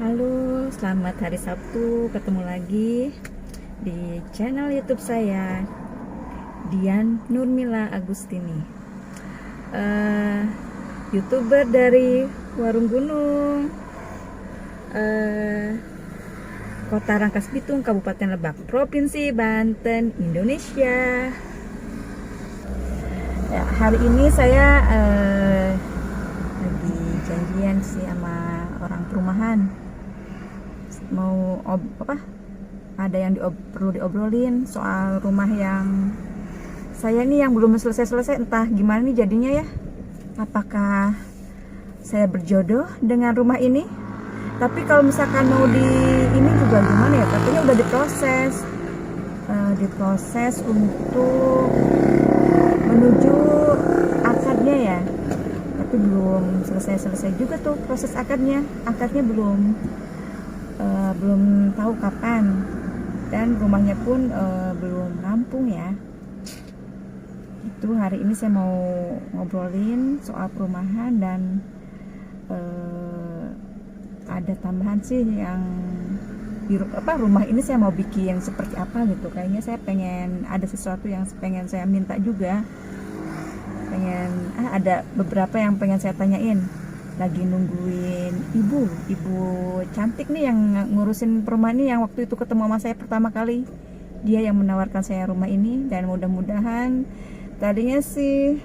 Halo, selamat hari Sabtu. Ketemu lagi di channel YouTube saya, Dian Nurmila Agustini. Eh, YouTuber dari Warung Gunung, eh, Kota Rangkas Bitung, Kabupaten Lebak, Provinsi Banten, Indonesia. Ya, hari ini saya lagi janjian sih sama orang perumahan. Mau ada yang perlu diobrolin soal rumah yang saya nih yang belum selesai-selesai, entah gimana nih jadinya ya. Apakah saya berjodoh dengan rumah ini? Tapi kalau misalkan mau di ini juga gimana ya, katanya udah diproses untuk menuju akadnya ya, tapi belum selesai-selesai juga tuh proses akadnya belum tahu kapan, dan rumahnya pun belum rampung ya. Itu hari ini saya mau ngobrolin soal perumahan, dan ada tambahan sih yang di rumah ini saya mau bikin seperti apa gitu. Kayaknya saya pengen ada sesuatu yang pengen saya minta juga, ada beberapa yang pengen saya tanyain. Lagi nungguin ibu cantik nih yang ngurusin perumahan ini, yang waktu itu ketemu sama saya pertama kali. Dia yang menawarkan saya rumah ini, dan mudah-mudahan, tadinya sih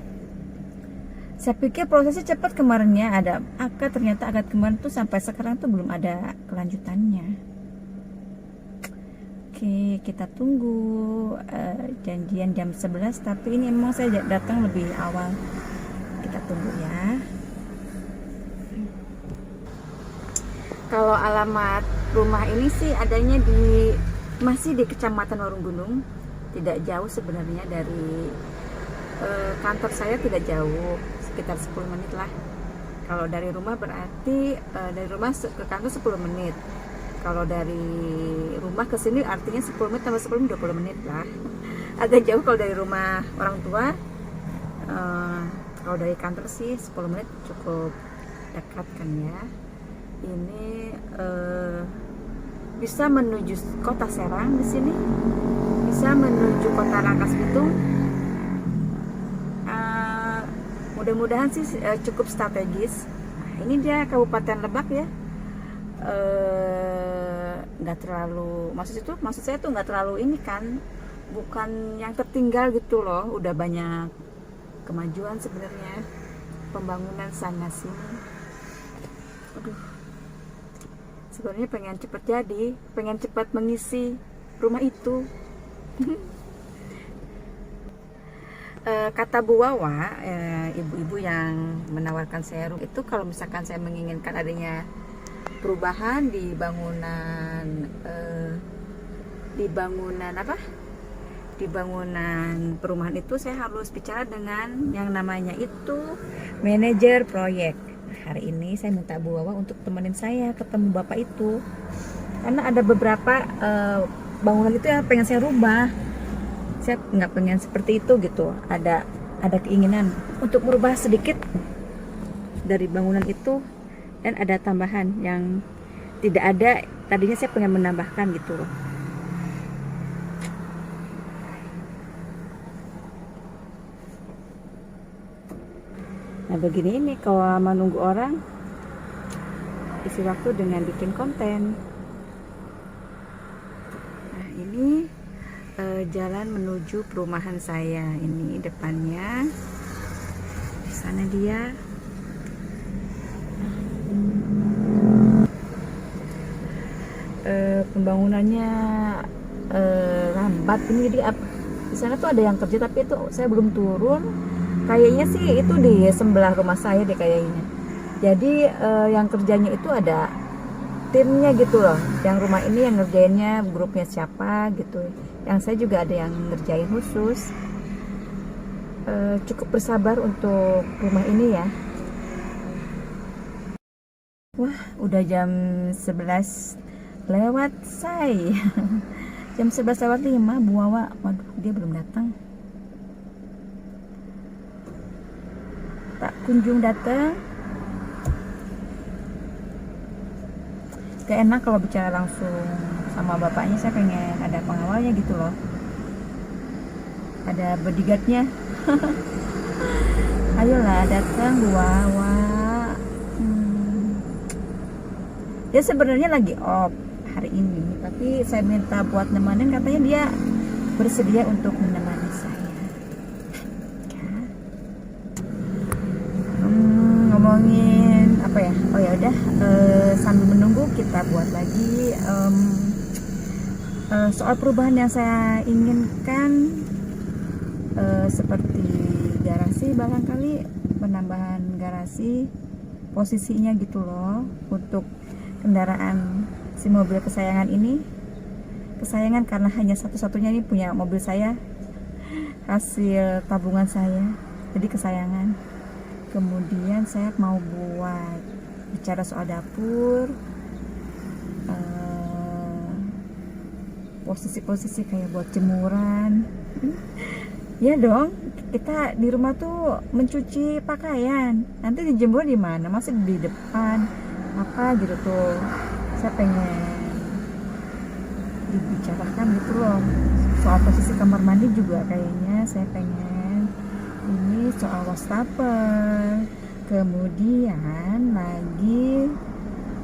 saya pikir prosesnya cepat kemarinnya, ada akad, ternyata akad kemarin tuh sampai sekarang tuh belum ada kelanjutannya. Oke, kita tunggu janjian jam 11, tapi ini emang saya datang lebih awal. Kita tunggu ya. Kalau alamat rumah ini sih adanya masih di Kecamatan Warung Gunung, tidak jauh sebenarnya dari kantor saya, tidak jauh, sekitar 10 menit lah. Kalau dari rumah berarti dari rumah ke kantor 10 menit. Kalau dari rumah ke sini artinya 10 menit tambah 10 menit 20 menit lah. Agak jauh kalau dari rumah orang tua. Kalau dari kantor sih 10 menit cukup dekat kan ya. Ini bisa menuju kota Serang, di sini bisa menuju kota Rangkas Bitung. Mudah-mudahan sih cukup strategis. Nah, ini dia Kabupaten Lebak ya. Nggak terlalu, maksud saya tuh nggak terlalu ini kan, bukan yang tertinggal gitu loh. Udah banyak kemajuan sebenarnya, pembangunan sana sini. Aduh, sebenarnya pengen cepet jadi, pengen cepat mengisi rumah itu. Kata Bu Wawa, ibu-ibu yang menawarkan saya rumah itu, kalau misalkan saya menginginkan adanya perubahan di bangunan perumahan itu, saya harus bicara dengan yang namanya itu manajer proyek. Hari ini saya minta Bu Wawa untuk temenin saya ketemu bapak itu, karena ada beberapa bangunan itu yang pengen saya rubah. Saya nggak pengen seperti itu gitu. Ada keinginan untuk merubah sedikit dari bangunan itu, dan ada tambahan yang tidak ada. Tadinya saya pengen menambahkan gitu loh. Nah begini, ini kalau menunggu orang, isi waktu dengan bikin konten. Nah ini jalan menuju perumahan saya. Ini depannya, di sana dia. Pembangunannya lambat ini, jadi di sana tuh ada yang kerja, tapi itu saya belum turun. Kayaknya sih itu di sebelah rumah saya deh kayaknya. Jadi yang kerjanya itu ada timnya gitu loh. Yang rumah ini yang ngerjainnya grupnya siapa gitu. Yang saya juga ada yang ngerjain khusus. Cukup bersabar untuk rumah ini ya. Wah, udah jam 11 lewat say. Jam 11 lewat 5, Bu Wawa. Waduh, dia belum datang. Tak kunjung datang. gak enak kalau bicara langsung sama bapaknya. Saya pengen ada pengawalnya gitu loh, ada bodyguardnya. Ayolah datang Bu Wawa. Dia sebenarnya lagi off hari ini, tapi saya minta buat nemenin, katanya dia bersedia untuk menemani saya. Ngomongin apa ya? Oh ya udah, sambil menunggu kita buat lagi soal perubahan yang saya inginkan, seperti garasi, barangkali penambahan garasi posisinya gitu loh, untuk kendaraan si mobil kesayangan ini. Kesayangan karena hanya satu-satunya ini punya mobil saya, hasil tabungan saya, jadi kesayangan. Kemudian saya mau buat bicara soal dapur, posisi-posisi kayak buat jemuran. Ya dong, kita di rumah tuh mencuci pakaian, nanti dijemur di mana? Masih di depan apa gitu tuh. Saya pengen dibicarakan gitu loh. Soal posisi kamar mandi juga kayaknya saya pengen. Ini soal wastafel. Kemudian lagi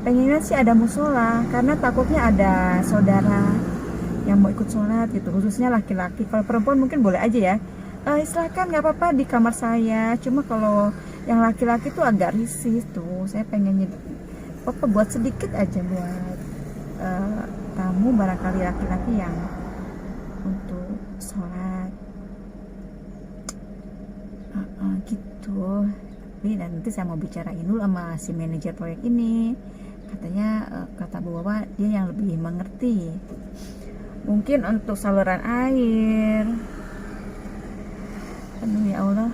pengennya sih ada musola, karena takutnya ada saudara yang mau ikut sholat gitu, khususnya laki-laki. Kalau perempuan mungkin boleh aja ya, silakan nggak apa-apa di kamar saya. Cuma kalau yang laki-laki tuh agak risih tuh. Saya pengen apa buat sedikit aja buat tamu, barangkali laki-laki yang untuk sholat gitu. Tapi nanti saya mau bicarain dulu sama si manajer proyek ini. Katanya kata Bu Wawa dia yang lebih mengerti. Mungkin untuk saluran air. Aduh ya Allah.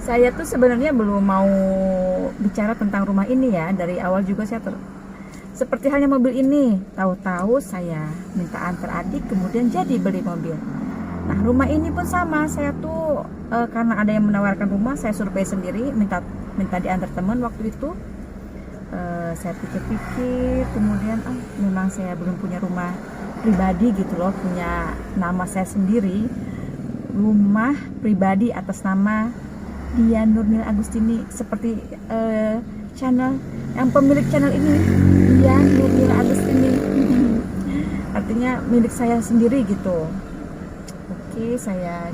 Saya tuh sebenarnya belum mau bicara tentang rumah ini ya. Dari awal juga saya seperti halnya mobil ini, tahu-tahu saya minta antar adik, kemudian jadi beli mobil. Nah rumah ini pun sama, saya tuh karena ada yang menawarkan rumah, saya survei sendiri, minta diantar teman waktu itu. Saya pikir-pikir, kemudian memang saya belum punya rumah pribadi gitu loh, punya nama saya sendiri, rumah pribadi atas nama Dian Nurnil Agustini, seperti channel yang pemilik channel ini, Dian Nurnil Agustini. Artinya milik saya sendiri gitu. Oke, saya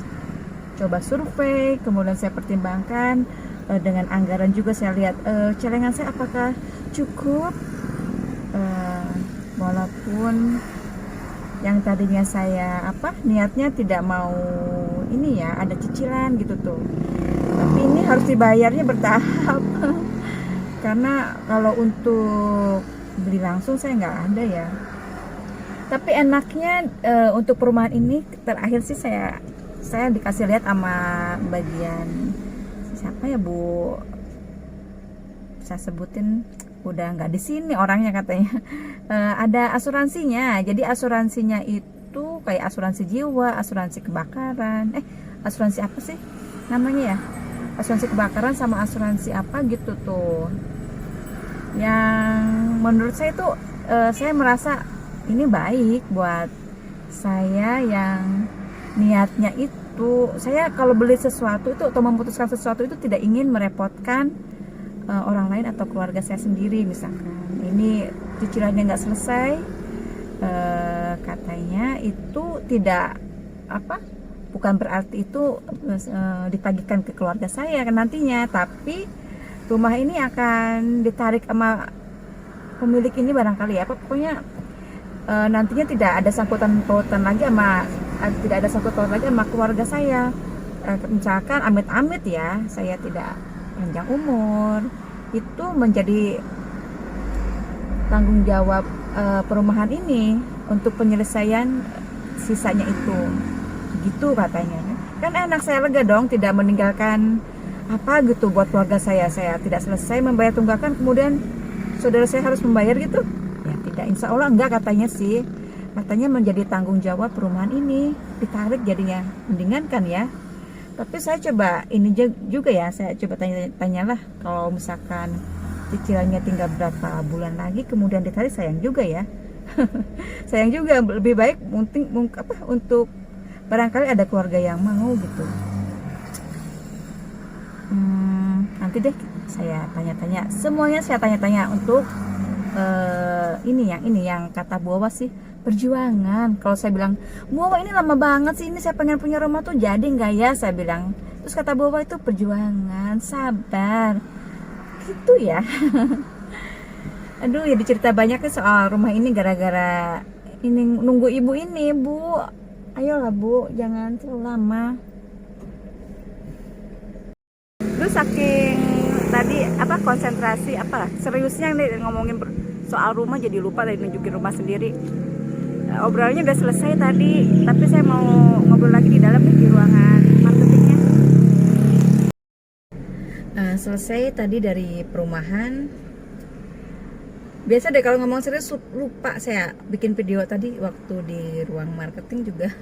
coba survei, kemudian saya pertimbangkan dengan anggaran juga. Saya lihat celengan saya apakah cukup, walaupun yang tadinya saya niatnya tidak mau ini ya, ada cicilan gitu tuh, tapi ini harus dibayarnya bertahap. Karena kalau untuk beli langsung saya nggak ada ya. Tapi enaknya untuk perumahan ini terakhir sih saya dikasih lihat sama bagian siapa ya Bu, saya sebutin, udah nggak di sini orangnya katanya. Ada asuransinya. Jadi asuransinya itu kayak asuransi jiwa, asuransi kebakaran, asuransi apa sih namanya ya, asuransi kebakaran sama asuransi apa gitu tuh, yang menurut saya itu saya merasa ini baik buat saya yang niatnya itu, saya kalau beli sesuatu itu atau memutuskan sesuatu itu tidak ingin merepotkan orang lain atau keluarga saya sendiri. Misalkan ini cicilannya nggak selesai, katanya itu tidak bukan berarti itu ditagihkan ke keluarga saya kan nantinya, tapi rumah ini akan ditarik sama pemilik ini barangkali ya. Pokoknya nantinya tidak ada sangkutan pautan lagi sama keluarga saya. Misalkan amit-amit ya, saya tidak panjang umur, itu menjadi tanggung jawab perumahan ini untuk penyelesaian sisanya itu, gitu katanya. Kan enak, saya lega dong, tidak meninggalkan gitu buat keluarga saya tidak selesai membayar tunggakan kemudian saudara saya harus membayar gitu ya. Tidak, insya Allah enggak katanya sih. Katanya menjadi tanggung jawab perumahan ini, ditarik jadinya, mendingan kan ya. Tapi saya coba ini juga ya, saya coba tanyalah kalau misalkan cicilannya tinggal berapa bulan lagi kemudian ditarik, sayang juga ya. Sayang juga, lebih baik untuk barangkali ada keluarga yang mau gitu. Nanti deh saya tanya-tanya, semuanya saya tanya-tanya untuk ini yang kata Bu Wawa sih, perjuangan. Kalau saya bilang, Bu Wawa ini lama banget sih, ini saya pengen punya rumah tuh, jadi nggak ya, saya bilang. Terus kata Bu Wawa itu perjuangan, sabar gitu ya. Aduh, ya dicerita banyak nih soal rumah ini gara-gara ini nunggu ibu ini, Bu. Ayolah Bu, jangan terlalu lama. Terus saking tadi konsentrasi seriusnya nih ngomongin soal rumah, jadi lupa tadi nunjukin rumah sendiri. Obrolannya udah selesai tadi, tapi saya mau ngobrol lagi di dalam di ruangan marketingnya. Selesai tadi dari perumahan. Biasa deh kalau ngomong serius lupa saya bikin video tadi waktu di ruang marketing juga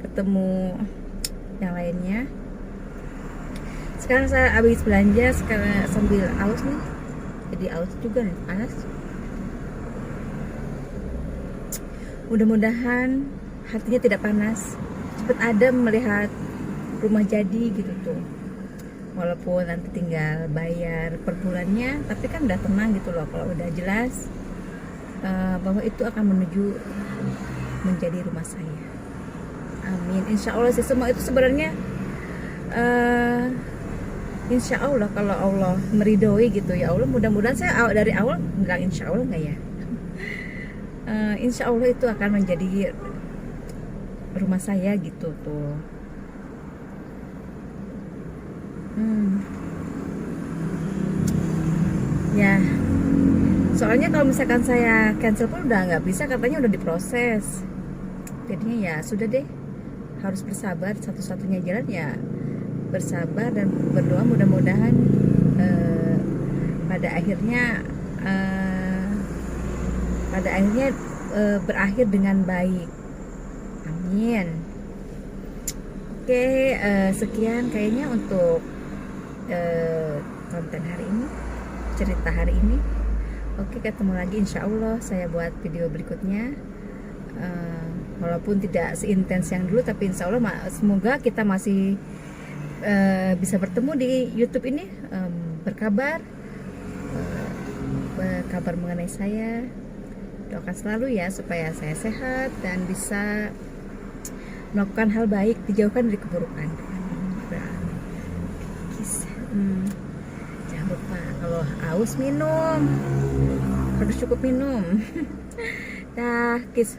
ketemu yang lainnya. Sekarang saya habis belanja, sekarang sambil aus nih, jadi aus juga nih, panas. Mudah-mudahan hatinya tidak panas, cepet adem melihat rumah jadi gitu tuh. Walaupun nanti tinggal bayar per bulannya, tapi kan udah tenang gitu loh kalau udah jelas bahwa itu akan menuju menjadi rumah saya. Amin. Insya Allah sih, semua itu sebenarnya insya Allah kalau Allah meridhoi gitu ya Allah. Mudah-mudahan, saya dari awal bilang insya Allah nggak ya. Insya Allah itu akan menjadi rumah saya gitu tuh. Ya, soalnya kalau misalkan saya cancel pun udah nggak bisa, katanya udah diproses. Jadinya ya sudah deh, harus bersabar. Satu-satunya jalan ya bersabar dan berdoa, mudah-mudahan pada akhirnya berakhir dengan baik. Amin. Oke, sekian kayaknya untuk konten hari ini, cerita hari ini. Oke, ketemu lagi insya Allah saya buat video berikutnya. Walaupun tidak seintens yang dulu, tapi insya Allah semoga kita masih bisa bertemu di YouTube ini, berkabar mengenai saya. Doakan selalu ya supaya saya sehat dan bisa melakukan hal baik, dijauhkan dari keburukan. Jangan lupa kalau haus minum, harus cukup minum. Dah, kiss.